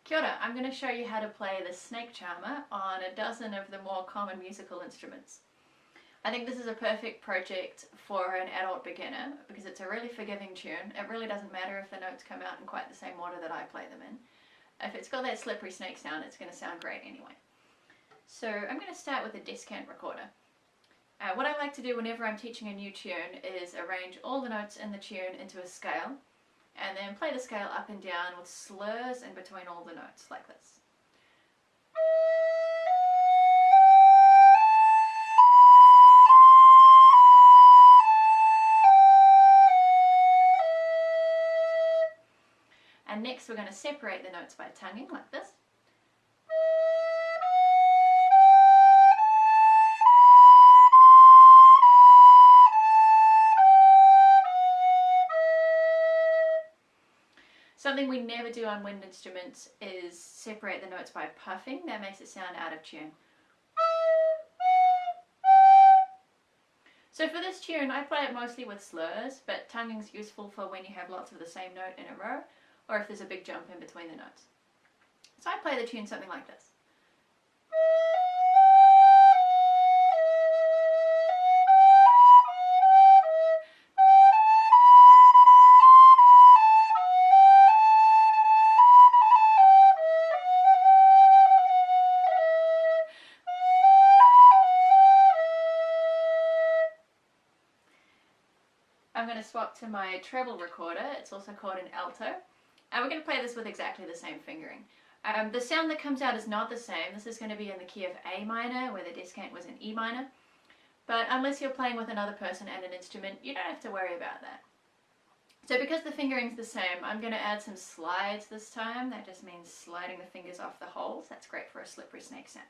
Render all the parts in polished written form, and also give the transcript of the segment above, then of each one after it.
Kia ora, I'm going to show you how to play the snake charmer on a dozen of the more common musical instruments. I think this is a perfect project for an adult beginner because it's a really forgiving tune. It really doesn't matter if the notes come out in quite the same order that I play them in. If it's got that slippery snake sound, it's going to sound great anyway. So I'm going to start with a descant recorder. What I like to do whenever I'm teaching a new tune is arrange all the notes in the tune into a scale and then play the scale up and down with slurs in between all the notes, like this. And next we're going to separate the notes by tonguing, like this. Something we never do on wind instruments is separate the notes by puffing. That makes it sound out of tune. So for this tune, I play it mostly with slurs, but tonguing is useful for when you have lots of the same note in a row, or if there's a big jump in between the notes. So I play the tune something like this. I'm going to swap to my treble recorder. It's also called an alto. And we're going to play this with exactly the same fingering. The sound that comes out is not the same. This is going to be in the key of A minor, where the descant was in E minor. But unless you're playing with another person and an instrument, you don't have to worry about that. So because the fingering's the same, I'm going to add some slides this time. That just means sliding the fingers off the holes. That's great for a slippery snake sound.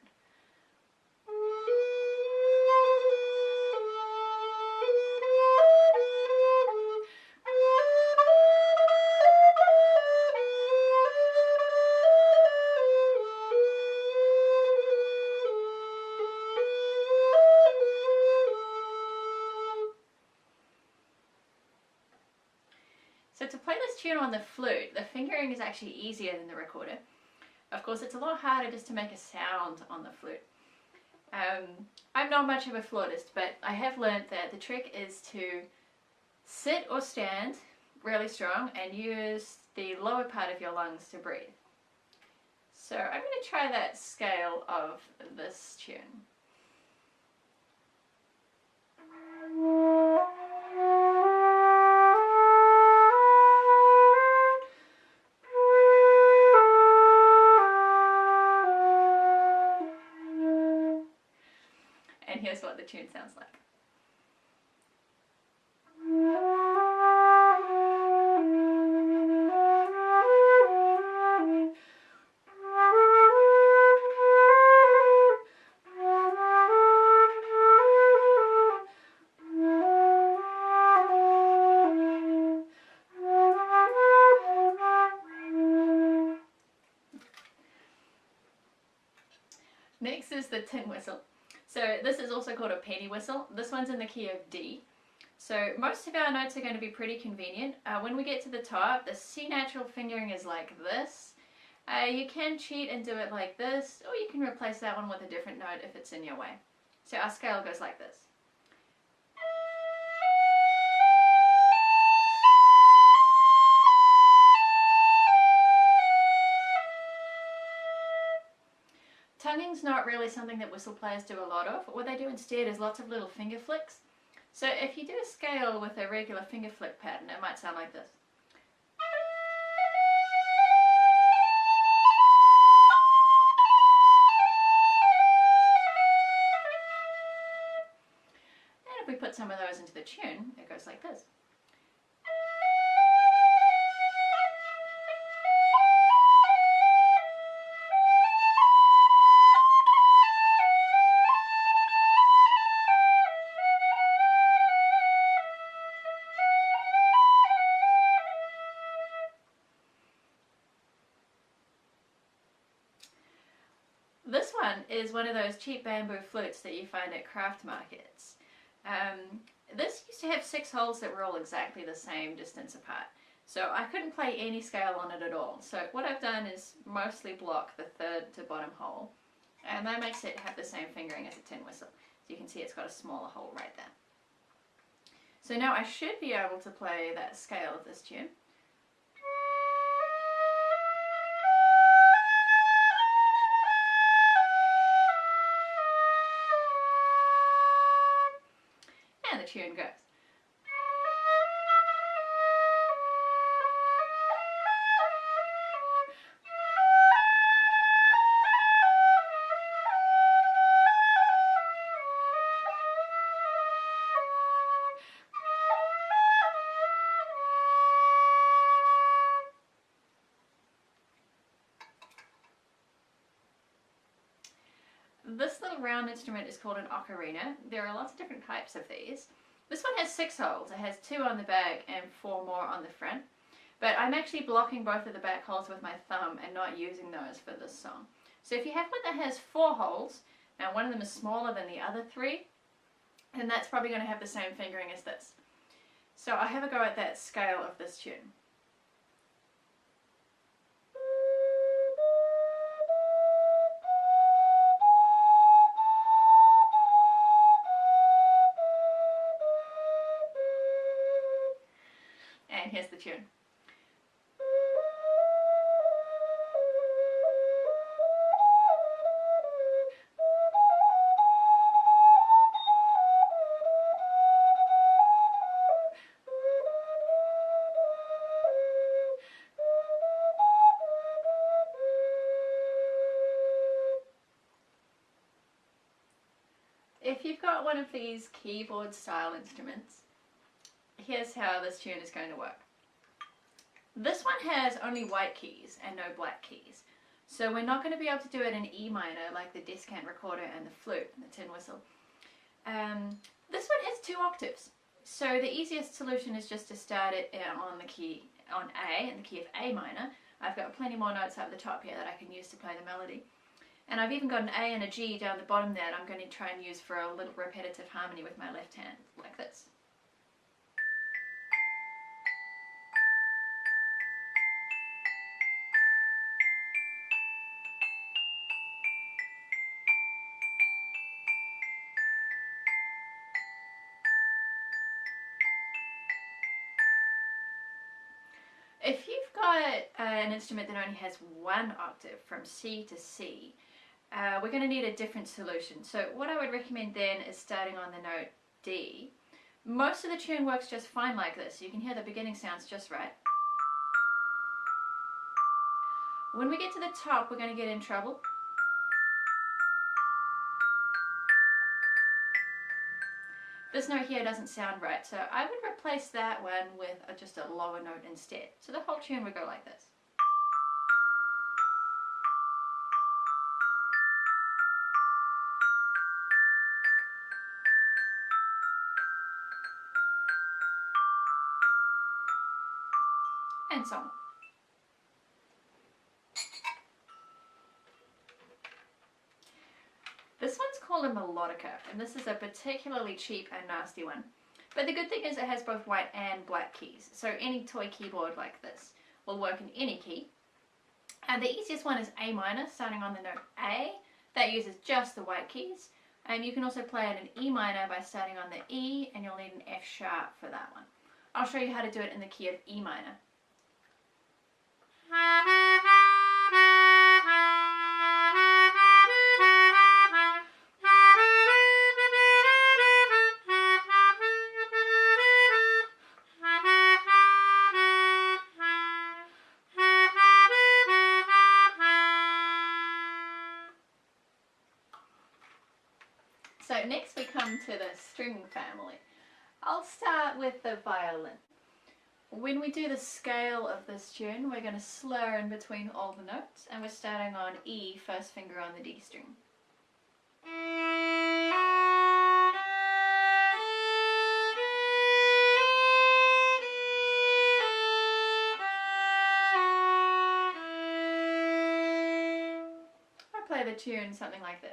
So to play this tune on the flute, the fingering is actually easier than the recorder. Of course, it's a lot harder just to make a sound on the flute. I'm not much of a flautist, but I have learned that the trick is to sit or stand really strong and use the lower part of your lungs to breathe. So I'm going to try that scale of this tune. And here's what the tune sounds like. Next is the tin whistle. So this is also called a penny whistle. This one's in the key of D. So most of our notes are going to be pretty convenient. When we get to the top, the C natural fingering is like this. You can cheat and do it like this, or you can replace that one with a different note if it's in your way. So our scale goes like this. Tonguing's not really something that whistle players do a lot of. What they do instead is lots of little finger flicks. So if you do a scale with a regular finger flick pattern, it might sound like this. And if we put some of those into the tune, it goes like this. This one is one of those cheap bamboo flutes that you find at craft markets. This used to have 6 holes that were all exactly the same distance apart. So I couldn't play any scale on it at all. So what I've done is mostly block the third to bottom hole, and that makes it have the same fingering as a tin whistle. So you can see it's got a smaller hole right there. So now I should be able to play that scale of this tune. And the tune goes. This little round instrument is called an ocarina. There are lots of different types of these. This one has 6 holes. It has 2 on the back and 4 more on the front. But I'm actually blocking both of the back holes with my thumb and not using those for this song. So if you have one that has 4 holes, and one of them is smaller than the other 3, then that's probably going to have the same fingering as this. So I have a go at that scale of this tune. And here's the tune. If you've got one of these keyboard style instruments, here's how this tune is going to work. This one has only white keys and no black keys. So we're not going to be able to do it in E minor like the descant recorder and the flute and the tin whistle. This one has 2 octaves. So the easiest solution is just to start it on the key on A, in the key of A minor. I've got plenty more notes up the top here that I can use to play the melody. And I've even got an A and a G down the bottom there that I'm going to try and use for a little repetitive harmony with my left hand, like this. If you've got an instrument that only has 1 octave from C to C, we're going to need a different solution. So what I would recommend then is starting on the note D. Most of the tune works just fine like this. You can hear the beginning sounds just right. When we get to the top, we're going to get in trouble. This note here doesn't sound right, so I would replace that one with just a lower note instead. So the whole tune would go like this. And so on. This one's called a melodica, and this is a particularly cheap and nasty one. But the good thing is it has both white and black keys, so any toy keyboard like this will work in any key. And the easiest one is A minor, starting on the note A. That uses just the white keys. And you can also play it in E minor by starting on the E, and you'll need an F sharp for that one. I'll show you how to do it in the key of E minor. So next we come to the string family. I'll start with the violin. When we do the scale of this tune, we're going to slur in between all the notes, and we're starting on E, first finger on the D string. I play the tune something like this.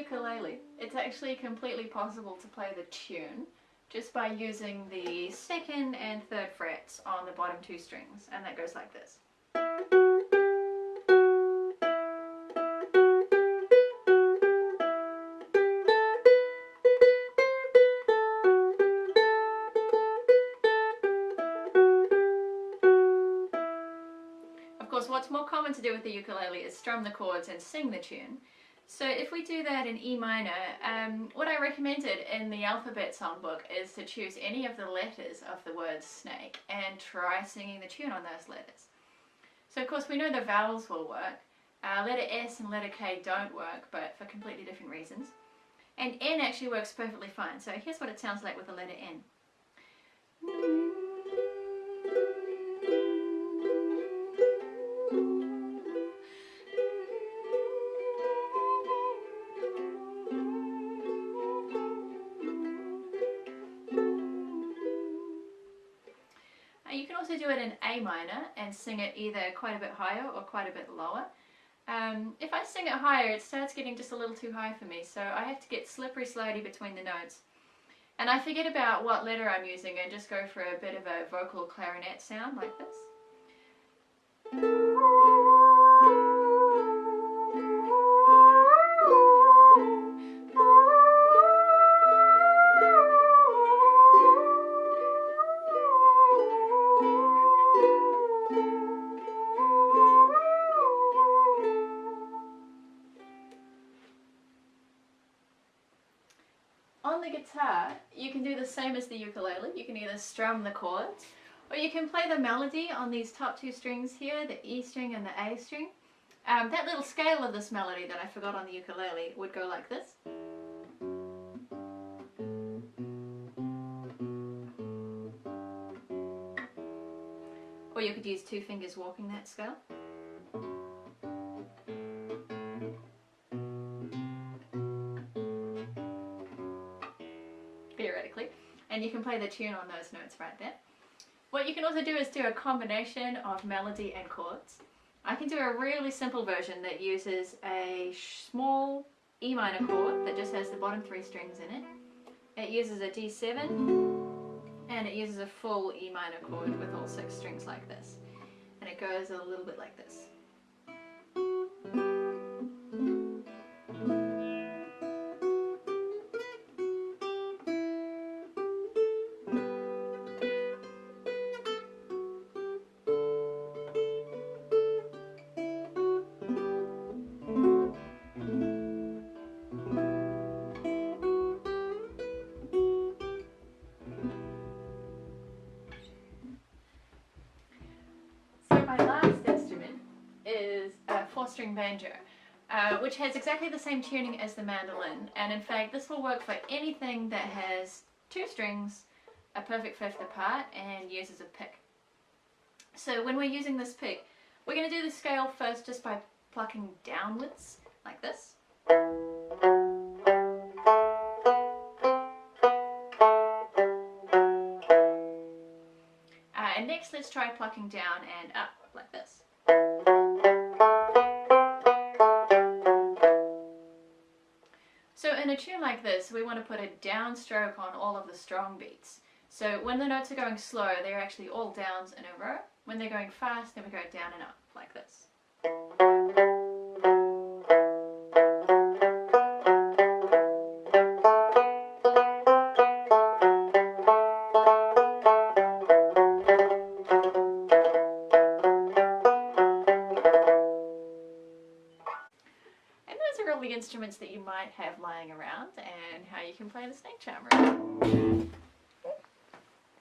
ukulele, it's actually completely possible to play the tune just by using the second and third frets on the bottom two strings, and that goes like this. Of course, what's more common to do with the ukulele is strum the chords and sing the tune. So if we do that in E minor, what I recommended in the alphabet songbook is to choose any of the letters of the word snake and try singing the tune on those letters. So of course we know the vowels will work. Letter S and letter K don't work, but for completely different reasons. And N actually works perfectly fine. So here's what it sounds like with the letter N. You can also do it in A minor and sing it either quite a bit higher or quite a bit lower. If I sing it higher, it starts getting just a little too high for me, so I have to get slippery slidey between the notes. And I forget about what letter I'm using and just go for a bit of a vocal clarinet sound like this. On the guitar, you can do the same as the ukulele. You can either strum the chords, or you can play the melody on these top two strings here, the E string and the A string. That little scale of this melody that I forgot on the ukulele would go like this. Or you could use two fingers walking that scale. Theoretically, and you can play the tune on those notes right there. What you can also do is do a combination of melody and chords. I can do a really simple version that uses a small E minor chord that just has the bottom three strings in it. It uses a D7 and it uses a full E minor chord with all six strings like this. And it goes a little bit like this. My last instrument is a four-string banjo, which has exactly the same tuning as the mandolin, and in fact this will work for anything that has two strings, a perfect fifth apart, and uses a pick. So when we're using this pick, we're going to do the scale first just by plucking downwards, like this. And next let's try plucking down and up, like this. So in a tune like this, we want to put a downstroke on all of the strong beats. So when the notes are going slow, they're actually all downs in a row. When they're going fast, then we go down and up, like this. All the instruments that you might have lying around and how you can play the snake charmer.